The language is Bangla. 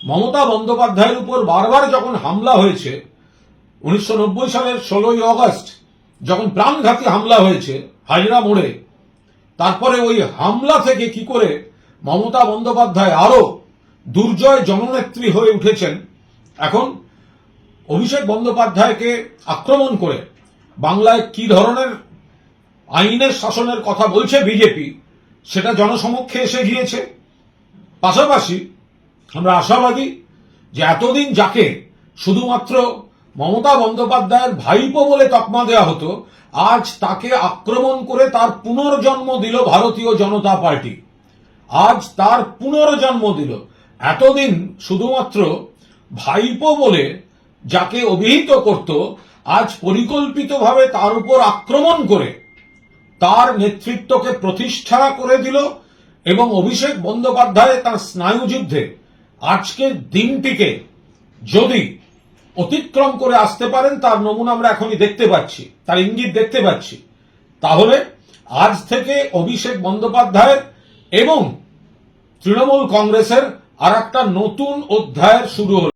মমতা বন্দ্যোপাধ্যায়ের উপর বারবার যখন হামলা হয়েছে, 1990 সালের 16ই অগস্ট যখন প্রাণঘাতী হামলা হয়েছে হাজরা মোড়ে, তারপরে ওই হামলা থেকে কি করে মমতা বন্দ্যোপাধ্যায় আরো দুর্জয় জননেত্রী হয়ে উঠেছেন, এখন অভিষেক বন্দ্যোপাধ্যায়কে আক্রমণ করে বাংলায় কি ধরনের আইনের শাসনের কথা বলছে বিজেপি, সেটা জনসমক্ষে এসে গিয়েছে। পাশাপাশি আমরা আশাবাদী যে এতদিন যাকে শুধুমাত্র মমতা বন্দ্যোপাধ্যায়ের ভাইপো বলে তকমা দেওয়া হতো, আজ তাকে আক্রমণ করে তার পুনর্জন্ম দিল ভারতীয় জনতা পার্টি। আজ তার পুনর্জন্ম দিল। এতদিন শুধুমাত্র ভাইপো বলে যাকে অভিহিত করত, আজ পরিকল্পিতভাবে তার উপর আক্রমণ করে তার নেতৃত্বকে প্রতিষ্ঠা করে দিল। এবং অভিষেক বন্দ্যোপাধ্যায় তার স্নায়ুযুদ্ধে আজকের দিনটিকে যদি অতিক্রম করে আসতে পারেন, তার নমুনা আমরা এখনই দেখতে পাচ্ছি, তার ইঙ্গিত দেখতে পাচ্ছি। তাহলে আজ থেকে অভিষেক বন্দ্যোপাধ্যায়ের এবং তৃণমূল কংগ্রেসের আর একটা নতুন অধ্যায়ের শুরু হল।